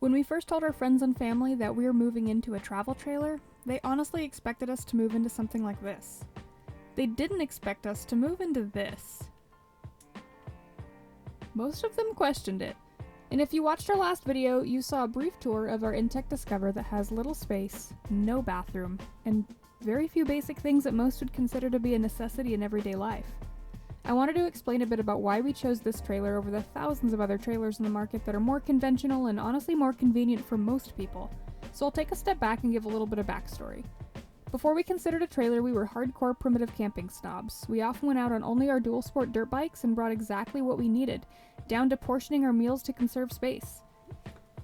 When we first told our friends and family that we were moving into a travel trailer, they honestly expected us to move into something like this. They didn't expect us to move into this. Most of them questioned it. And if you watched our last video, you saw a brief tour of our InTech Discover that has little space, no bathroom, and very few basic things that most would consider to be a necessity in everyday life. I wanted to explain a bit about why we chose this trailer over the thousands of other trailers in the market that are more conventional and honestly more convenient for most people. So I'll take a step back and give a little bit of backstory. Before we considered a trailer, we were hardcore primitive camping snobs. We often went out on only our dual sport dirt bikes and brought exactly what we needed, down to portioning our meals to conserve space.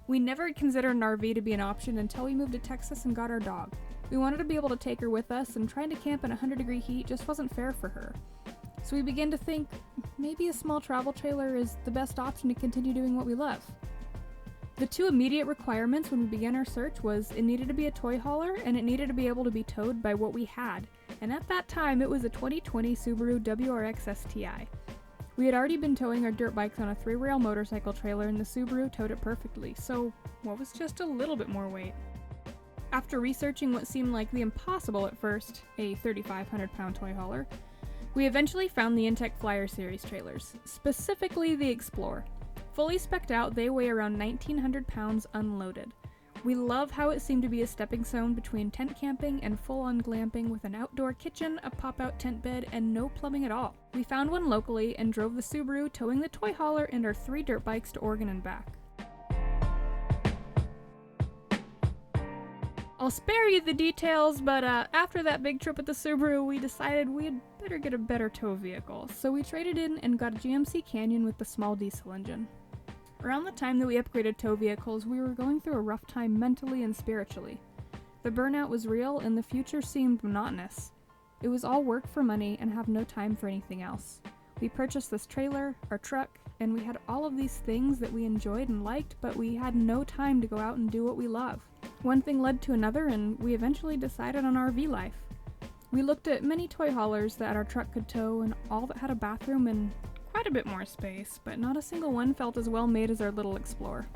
We never considered an RV to be an option until we moved to Texas and got our dog. We wanted to be able to take her with us, and trying to camp in 100-degree heat just wasn't fair for her. So we began to think maybe a small travel trailer is the best option to continue doing what we love. The two immediate requirements when we began our search was it needed to be a toy hauler and it needed to be able to be towed by what we had. And at that time it was a 2020 Subaru WRX STI. We had already been towing our dirt bikes on a 3-rail motorcycle trailer and the Subaru towed it perfectly, so what was just a little bit more weight? After researching what seemed like the impossible at first, a 3,500-pound toy hauler, we eventually found the InTech Flyer Series trailers, specifically the Explorer. Fully spec'd out, they weigh around 1,900 pounds unloaded. We love how it seemed to be a stepping stone between tent camping and full-on glamping with an outdoor kitchen, a pop-out tent bed, and no plumbing at all. We found one locally and drove the Subaru, towing the toy hauler and our 3 dirt bikes to Oregon and back. I'll spare you the details, but after that big trip with the Subaru, we decided we'd better get a better tow vehicle, so we traded in and got a GMC Canyon with the small diesel engine. Around the time that we upgraded tow vehicles, we were going through a rough time mentally and spiritually. The burnout was real and the future seemed monotonous. It was all work for money and have no time for anything else. We purchased this trailer, our truck, and we had all of these things that we enjoyed and liked, but we had no time to go out and do what we love. One thing led to another, and we eventually decided on RV life. We looked at many toy haulers that our truck could tow and all that had a bathroom and quite a bit more space, but not a single one felt as well made as our little Explorer.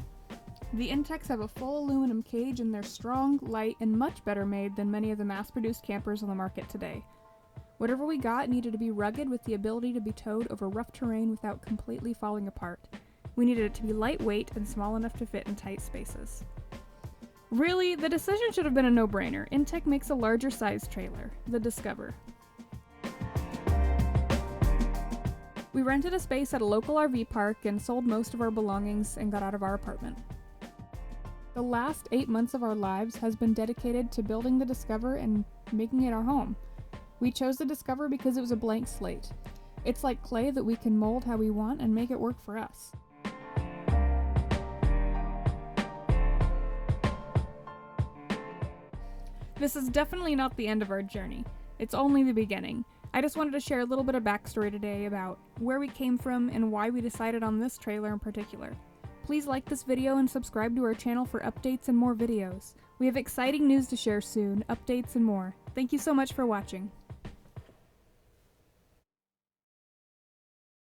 The InTechs have a full aluminum cage and they're strong, light, and much better made than many of the mass-produced campers on the market today. Whatever we got needed to be rugged with the ability to be towed over rough terrain without completely falling apart. We needed it to be lightweight and small enough to fit in tight spaces. Really, the decision should have been a no-brainer. InTech makes a larger size trailer, the Discover. We rented a space at a local RV park and sold most of our belongings and got out of our apartment. The last 8 months of our lives has been dedicated to building the Discover and making it our home. We chose the Discover because it was a blank slate. It's like clay that we can mold how we want and make it work for us. This is definitely not the end of our journey. It's only the beginning. I just wanted to share a little bit of backstory today about where we came from and why we decided on this trailer in particular. Please like this video and subscribe to our channel for updates and more videos. We have exciting news to share soon, updates and more. Thank you so much for watching.